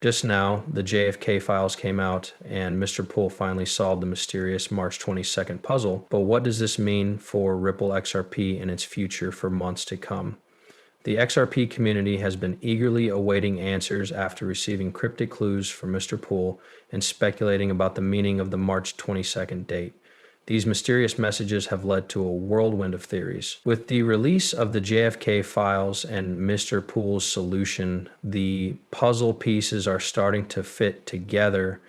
Just now, the JFK files came out and Mr. Poole finally solved the mysterious March 22nd puzzle. But what does this mean for Ripple XRP and its future for months to come? The XRP community has been eagerly awaiting answers after receiving cryptic clues from Mr. Poole and speculating about the meaning of the March 22nd date. These mysterious messages have led to a whirlwind of theories. With the release of the JFK files and Mr. Poole's solution, the puzzle pieces are starting to fit together.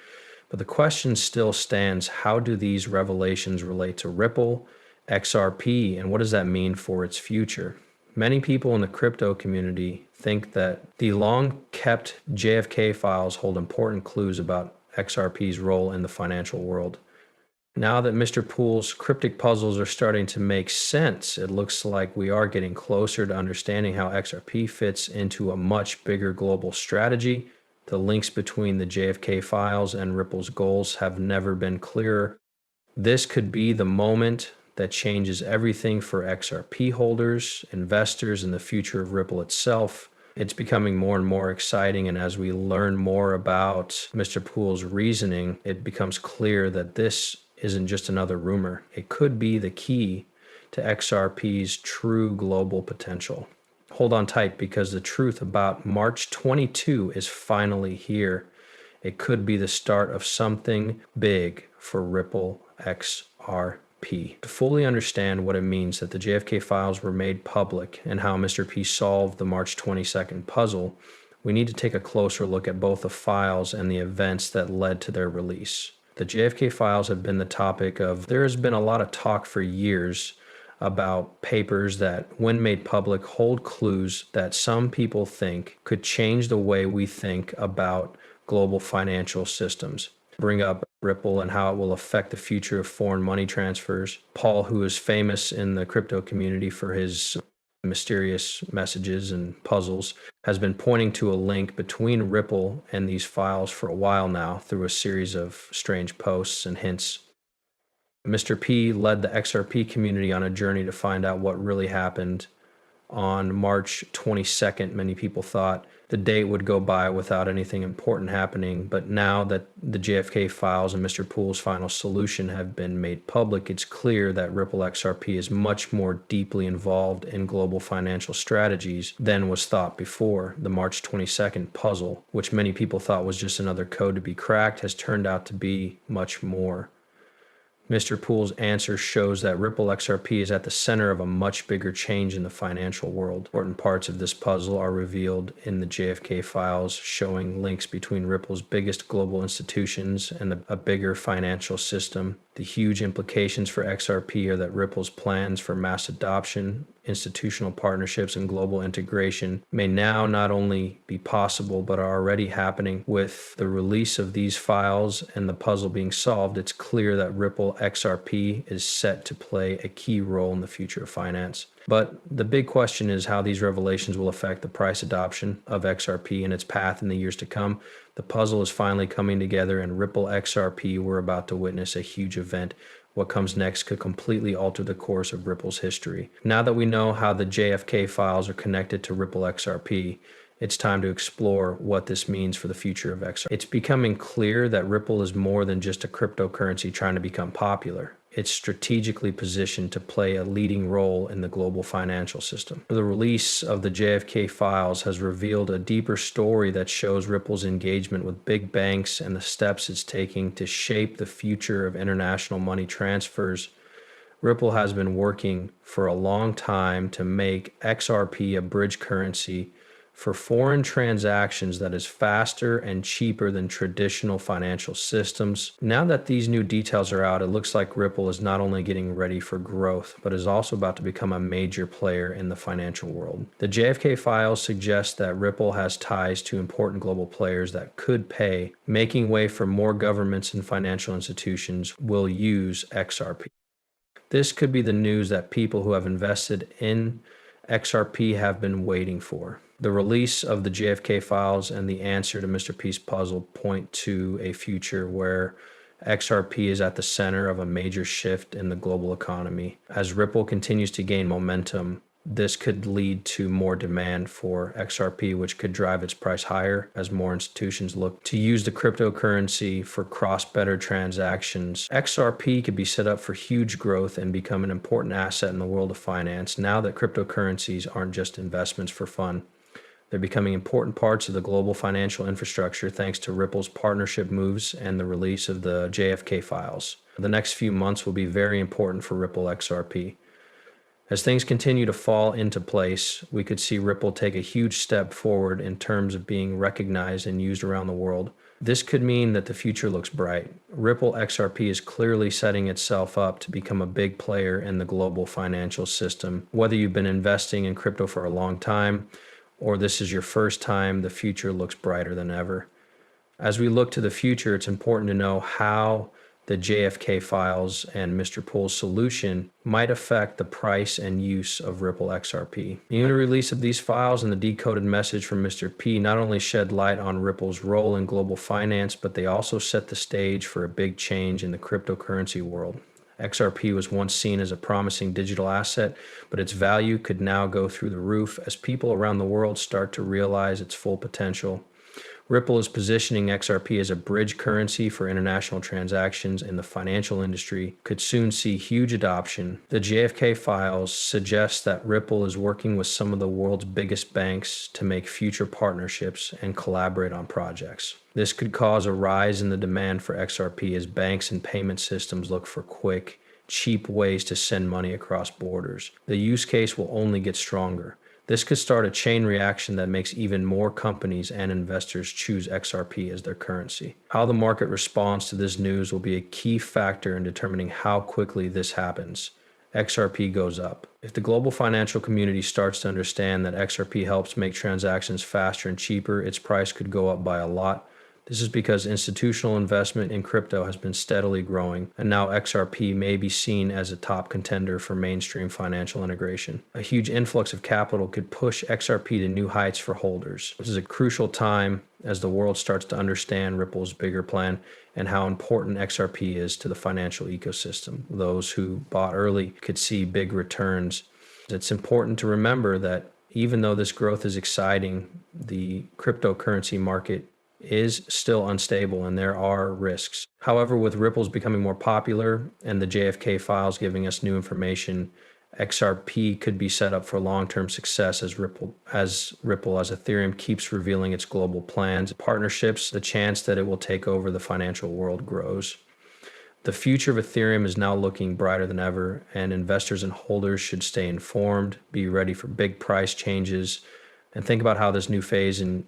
But the question still stands, how do these revelations relate to Ripple, XRP, and what does that mean for its future? Many people in the crypto community think that the long-kept JFK files hold important clues about XRP's role in the financial world. Now that Mr. Poole's cryptic puzzles are starting to make sense, it looks like we are getting closer to understanding how XRP fits into a much bigger global strategy. The links between the JFK files and Ripple's goals have never been clearer. This could be the moment that changes everything for XRP holders, investors, and the future of Ripple itself. It's becoming more and more exciting, and as we learn more about Mr. Poole's reasoning, it becomes clear that this isn't just another rumor. It could be the key to XRP's true global potential. Hold on tight, because the truth about March 22 is finally here. It could be the start of something big for Ripple XRP. To fully understand what it means that the JFK files were made public and how Mr. P solved the March 22nd puzzle, we need to take a closer look at both the files and the events that led to their release. The JFK files have been the topic of, there has been a lot of talk for years about papers that, when made public, hold clues that some people think could change the way we think about global financial systems. Bring up Ripple and how it will affect the future of foreign money transfers. Paul, who is famous in the crypto community for his mysterious messages and puzzles, has been pointing to a link between Ripple and these files for a while now through a series of strange posts and hints. Mr. P led the XRP community on a journey to find out what really happened. On March 22nd, many people thought the date would go by without anything important happening, but now that the JFK files and Mr. Poole's final solution have been made public, it's clear that Ripple XRP is much more deeply involved in global financial strategies than was thought before. The March 22nd puzzle, which many people thought was just another code to be cracked, has turned out to be much more. Mr. Poole's answer shows that Ripple XRP is at the center of a much bigger change in the financial world. Important parts of this puzzle are revealed in the JFK files, showing links between Ripple's biggest global institutions and a bigger financial system. The huge implications for XRP are that Ripple's plans for mass adoption, institutional partnerships, and global integration may now not only be possible, but are already happening. With the release of these files and the puzzle being solved, it's clear that Ripple XRP is set to play a key role in the future of finance. But the big question is how these revelations will affect the price adoption of XRP and its path in the years to come. The puzzle is finally coming together, and Ripple XRP, we're about to witness a huge event. What comes next could completely alter the course of Ripple's history. Now that we know how the JFK files are connected to Ripple XRP, it's time to explore what this means for the future of XRP. It's becoming clear that Ripple is more than just a cryptocurrency trying to become popular. It's strategically positioned to play a leading role in the global financial system. The release of the JFK files has revealed a deeper story that shows Ripple's engagement with big banks and the steps it's taking to shape the future of international money transfers. Ripple has been working for a long time to make XRP a bridge currency for foreign transactions that is faster and cheaper than traditional financial systems. Now that these new details are out, it looks like Ripple is not only getting ready for growth, but is also about to become a major player in the financial world. The JFK files suggest that Ripple has ties to important global players that could pay, making way for more governments and financial institutions will use XRP. This could be the news that people who have invested in XRP have been waiting for. The release of the JFK files and the answer to Mr. P's puzzle point to a future where XRP is at the center of a major shift in the global economy. As Ripple continues to gain momentum, this could lead to more demand for XRP, which could drive its price higher as more institutions look to use the cryptocurrency for cross-border transactions. XRP could be set up for huge growth and become an important asset in the world of finance now that cryptocurrencies aren't just investments for fun. They're becoming important parts of the global financial infrastructure thanks to Ripple's partnership moves and the release of the JFK files. The next few months will be very important for Ripple XRP. As things continue to fall into place, we could see Ripple take a huge step forward in terms of being recognized and used around the world. This could mean that the future looks bright. Ripple XRP is clearly setting itself up to become a big player in the global financial system. Whether you've been investing in crypto for a long time or this is your first time, the future looks brighter than ever. As we look to the future, it's important to know how the JFK files and Mr. Pool's solution might affect the price and use of Ripple XRP. Even the release of these files and the decoded message from Mr. P not only shed light on Ripple's role in global finance, but they also set the stage for a big change in the cryptocurrency world. XRP was once seen as a promising digital asset, but its value could now go through the roof as people around the world start to realize its full potential. Ripple is positioning XRP as a bridge currency for international transactions in the financial industry, could soon see huge adoption. The JFK files suggest that Ripple is working with some of the world's biggest banks to make future partnerships and collaborate on projects. This could cause a rise in the demand for XRP as banks and payment systems look for quick, cheap ways to send money across borders. The use case will only get stronger. This could start a chain reaction that makes even more companies and investors choose XRP as their currency. How the market responds to this news will be a key factor in determining how quickly this happens. XRP goes up. If the global financial community starts to understand that XRP helps make transactions faster and cheaper, its price could go up by a lot. This is because institutional investment in crypto has been steadily growing, and now XRP may be seen as a top contender for mainstream financial integration. A huge influx of capital could push XRP to new heights for holders. This is a crucial time as the world starts to understand Ripple's bigger plan and how important XRP is to the financial ecosystem. Those who bought early could see big returns. It's important to remember that even though this growth is exciting, the cryptocurrency market is still unstable and there are risks. However, with Ripple's becoming more popular and the JFK files giving us new information, XRP could be set up for long-term success as Ethereum keeps revealing its global plans, partnerships, the chance that it will take over the financial world grows. The future of Ethereum is now looking brighter than ever, and investors and holders should stay informed, be ready for big price changes, and think about how this new phase in